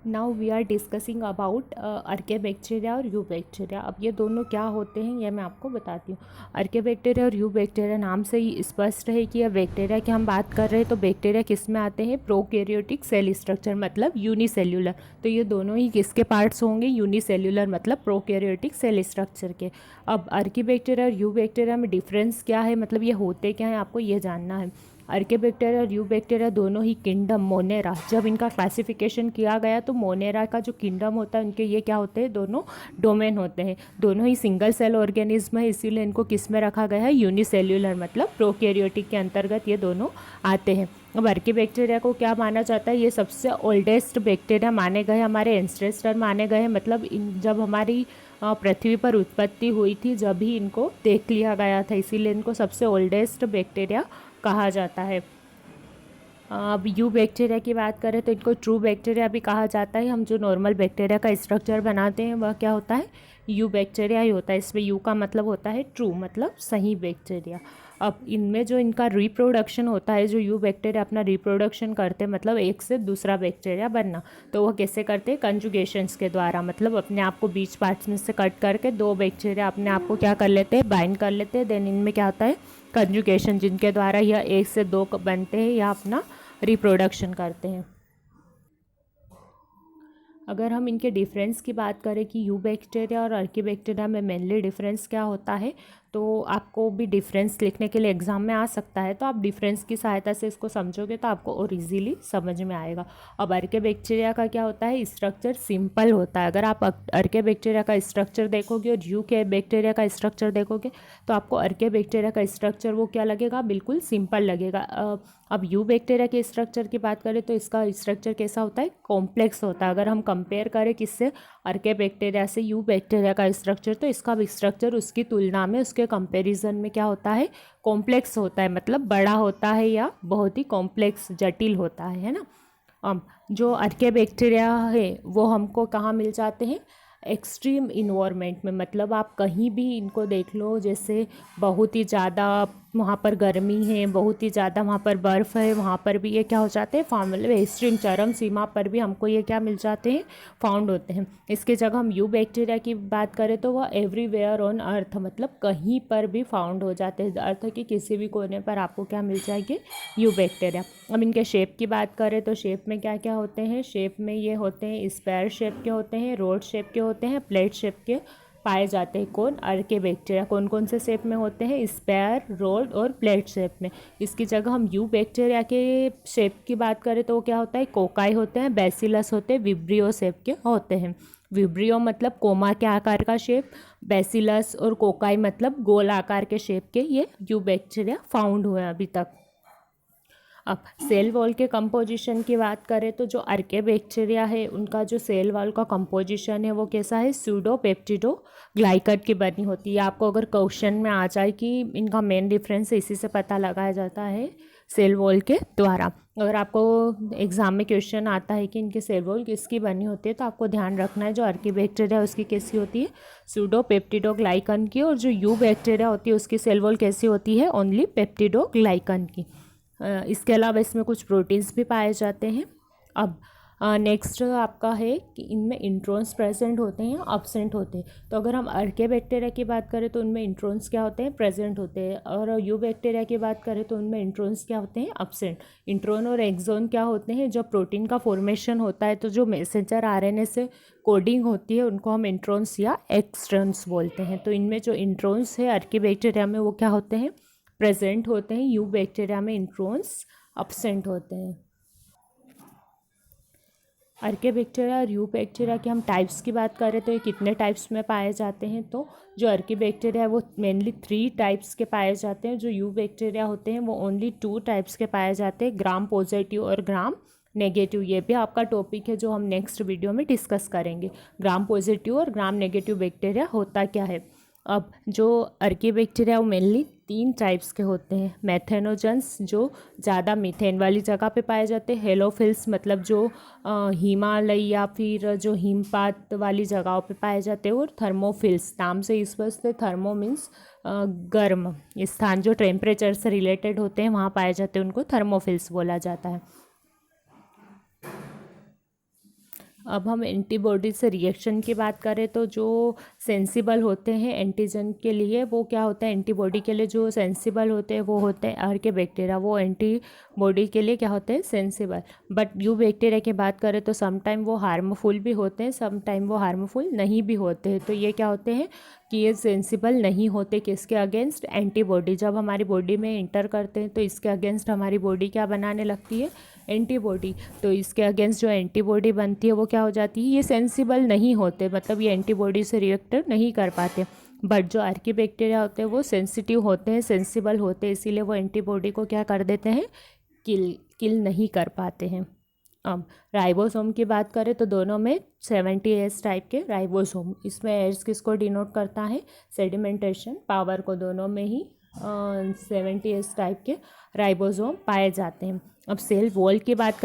Now we are discussing about archaebacteria और eubacteria. अब ये दोनों क्या होते हैं ये मैं आपको बताती हूँ। अर्के बैक्टीरिया और यू बैक्टीरिया नाम से ही स्पष्ट है कि यह बैक्टीरिया की हम बात कर रहे हैं, तो बैक्टीरिया किस में आते हैं? प्रोकैरियोटिक सेल स्ट्रक्चर मतलब यूनिसेल्यूलर। तो ये दोनों ही किसके पार्ट्स होंगे? यूनिसेल्यूलर मतलब प्रोकैरियोटिक सेल स्ट्रक्चर के। अब अर्की बैक्टीरिया और यू बैक्टीरिया में डिफरेंस क्या है, मतलब ये होते क्या है, आपको ये जानना है। अर्के बैक्टीरिया और यू बैक्टीरिया दोनों ही किंगडम मोनेरा, जब इनका क्लासिफिकेशन किया गया तो मोनेरा का जो किंगडम होता है उनके ये क्या होते हैं? दोनों डोमेन होते हैं। दोनों ही सिंगल सेल ऑर्गेनिज्म है, इसीलिए इनको किस में रखा गया है? यूनिसेल्यूलर मतलब प्रोकैरियोटिक के अंतर्गत ये दोनों आते हैं। अब अर्की बैक्टीरिया को क्या माना जाता है? ये सबसे ओल्डेस्ट बैक्टीरिया माने गए, हमारे एंसेस्टर माने गए हैं। मतलब जब हमारी पृथ्वी पर उत्पत्ति हुई थी जब ही इनको देख लिया गया था, इसीलिए इनको सबसे ओल्डेस्ट बैक्टीरिया कहा जाता है। अब यू बैक्टीरिया की बात करें तो इनको ट्रू बैक्टीरिया भी कहा जाता है। हम जो नॉर्मल बैक्टीरिया का स्ट्रक्चर बनाते हैं वह क्या होता है? यू बैक्टीरिया ही होता है। इसमें यू का मतलब होता है ट्रू, मतलब सही बैक्टीरिया। अब इनमें जो इनका रिप्रोडक्शन होता है, जो यू बैक्टीरिया अपना रिप्रोडक्शन करते हैं, मतलब एक से दूसरा बैक्टीरिया बनना, तो वह कैसे करते हैं? कंजुगेशंस के द्वारा, मतलब अपने आप को बीच पार्ट्स में से कट करके दो बैक्टीरिया अपने आप को क्या कर लेते हैं? बाइंड कर लेते हैं। देन इनमें क्या होता है? कंजुगेशन, जिनके द्वारा यह एक से दो बनते हैं या अपना रिप्रोडक्शन करते हैं। अगर हम इनके डिफरेंस की बात करें कि यू बैक्टीरिया और अर्की बैक्टीरिया में मेनली डिफरेंस क्या होता है, तो आपको भी डिफरेंस लिखने के लिए एग्जाम में आ सकता है, तो आप डिफरेंस की सहायता से इसको समझोगे तो आपको और इजीली समझ में आएगा। अब अर्के बैक्टीरिया का क्या होता है? स्ट्रक्चर सिंपल होता है। अगर आप अर्के बैक्टीरिया का स्ट्रक्चर देखोगे और यू के बैक्टीरिया का स्ट्रक्चर देखोगे तो आपको अर्के बैक्टीरिया का स्ट्रक्चर वो क्या लगेगा? बिल्कुल सिंपल लगेगा। अब यू बैक्टीरिया के स्ट्रक्चर की बात करें तो इसका स्ट्रक्चर कैसा होता है? कॉम्प्लेक्स होता है। अगर हम कंपेयर करें किससे? अर्के बैक्टीरिया से यू बैक्टीरिया का स्ट्रक्चर, तो इसका स्ट्रक्चर उसकी तुलना में, उसके कंपैरिजन में क्या होता है? कॉम्प्लेक्स होता है, मतलब बड़ा होता है या बहुत ही कॉम्प्लेक्स, जटिल होता है ना। अब जो अर्के बैक्टीरिया है वो हमको कहाँ मिल जाते हैं? एक्सट्रीम इन्वायरमेंट में, मतलब आप कहीं भी इनको देख लो, जैसे बहुत ही ज़्यादा वहाँ पर गर्मी है, बहुत ही ज़्यादा वहाँ पर बर्फ़ है, वहाँ पर भी ये क्या हो जाते हैं? मतलब एक्सट्रीम चरम सीमा पर भी हमको ये क्या मिल जाते हैं? फाउंड होते हैं। इसके जगह हम यू बैक्टीरिया की बात करें तो वह एवरीवेयर ऑन अर्थ, मतलब कहीं पर भी फाउंड हो जाते हैं। अर्थ के किसी भी कोने पर आपको क्या मिल जाएंगे? You bacteria. अब इनके शेप की बात करें तो शेप में क्या क्या होते हैं? शेप में ये होते हैं स्क्वायर शेप के होते हैं, रोड शेप के होते हैं, प्लेट शेप के पाए जाते हैं। कौन? अर्के बैक्टीरिया। कौन कौन से शेप में होते हैं? स्क्वायर, रोड और प्लेट शेप में। इसकी जगह हम यू बैक्टीरिया के शेप की बात करें तो वो क्या होता है? कोकाई होते हैं, बैसिलस होते हैं, विब्रियो शेप के होते हैं। विब्रियो मतलब कोमा के आकार का शेप, बैसिलस और कोकाई मतलब गोल आकार के शेप के ये यू बैक्टीरिया फाउंड हुए अभी तक। अब सेल वॉल के कंपोजिशन की बात करें तो जो अर्के बैक्टीरिया है उनका जो सेल वॉल का कंपोजिशन है वो कैसा है? सूडो पेप्टिडो ग्लाइकन की बनी होती है। आपको अगर क्वेश्चन में आ जाए कि इनका मेन डिफरेंस, इसी से पता लगाया जाता है सेल वॉल के द्वारा। अगर आपको एग्जाम में क्वेश्चन आता है कि इनके सेल वॉल किसकी बनी होती है तो आपको ध्यान रखना है जो अर्की बैक्टीरिया उसकी कैसी होती है? सूडो पेप्टिडो ग्लाइकन की। और जो यू बैक्टीरिया होती है उसकी सेल वॉल कैसी होती है? ओनली पेप्टिडो ग्लाइकन की। इसके अलावा इसमें कुछ प्रोटीन्स भी पाए जाते हैं। अब नेक्स्ट आपका है कि इनमें इंट्रॉन्स प्रेजेंट होते हैं, एब्सेंट होते हैं। तो अगर हम अर्के बैक्टीरिया की बात करें तो उनमें इंट्रॉन्स क्या होते हैं? प्रेजेंट होते हैं। और यू बैक्टीरिया की बात करें तो उनमें इंट्रॉन्स क्या होते हैं? एब्सेंट। इंट्रॉन और एक्सॉन क्या होते हैं? जब प्रोटीन का फॉर्मेशन होता है तो जो मैसेंजर आरएनए से कोडिंग होती है उनको हम इंट्रॉन्स या एक्सट्रॉन्स बोलते हैं। तो इनमें जो इंट्रॉन्स है अर्के बैक्टीरिया में वो क्या होते हैं? प्रेजेंट होते हैं। यू बैक्टीरिया में इंट्रॉन्स एब्सेंट होते हैं। अर्के बैक्टीरिया और यू बैक्टीरिया के हम टाइप्स की बात करें तो ये कितने टाइप्स में पाए जाते हैं? तो जो अर्के बैक्टीरिया है वो मेनली 3 टाइप्स के पाए जाते हैं। जो यू बैक्टीरिया होते हैं वो ओनली 2 टाइप्स के पाए जाते हैं, ग्राम पॉजिटिव और ग्राम नेगेटिव। ये भी आपका टॉपिक है जो हम नेक्स्ट वीडियो में डिस्कस करेंगे। ग्राम पॉजिटिव और ग्राम नेगेटिव बैक्टीरिया होता क्या है। अब जो अर्की बैक्टीरिया वो मेनली 3 टाइप्स के होते हैं। मैथेनोजेंस जो ज़्यादा मीथेन वाली जगह पे पाए जाते हैं। हेलोफिल्स मतलब जो हिमालय या फिर जो हिमपात वाली जगहों पे पाए जाते हैं। और थर्मोफिल्स, नाम से इस वजह थर्मो मीन्स गर्म स्थान, जो टेम्परेचर से रिलेटेड होते हैं वहाँ पाए जाते हैं, उनको थर्मोफिल्स बोला जाता है। अब हम एंटीबॉडी से रिएक्शन की बात करें तो जो सेंसिबल होते हैं एंटीजन के लिए, वो क्या होता है, एंटीबॉडी के लिए जो सेंसिबल होते हैं वो होते हैं आर्के बैक्टीरिया, वो एंटीबॉडी के लिए क्या होते हैं, सेंसिबल। बट यू बैक्टीरिया की बात करें तो सम टाइम वो हार्मफुल भी होते हैं, सम टाइम वो हार्मफुल नहीं भी होते हैं। तो ये क्या होते हैं कि ये सेंसिबल नहीं होते किसके अगेंस्ट, एंटीबॉडी। जब हमारी बॉडी में इंटर करते हैं तो इसके अगेंस्ट हमारी बॉडी क्या बनाने लगती है, एंटीबॉडी। तो इसके अगेंस्ट जो एंटीबॉडी बनती है वो क्या हो जाती है, ये सेंसिबल नहीं होते, मतलब ये एंटीबॉडी से रिएक्ट नहीं कर पाते। बट जो आर्की बैक्टीरिया होते हैं वो सेंसिटिव होते हैं, सेंसिबल होते हैं, इसीलिए वो एंटीबॉडी को क्या कर देते हैं, किल नहीं कर पाते हैं। अब राइबोसोम की बात करें तो दोनों में 70S टाइप के राइबोसोम, इसमें एस किसको डिनोट करता है, सेडिमेंटेशन पावर को, दोनों में ही 70S टाइप के राइबोसोम पाए जाते हैं। अब सेल वॉल की बात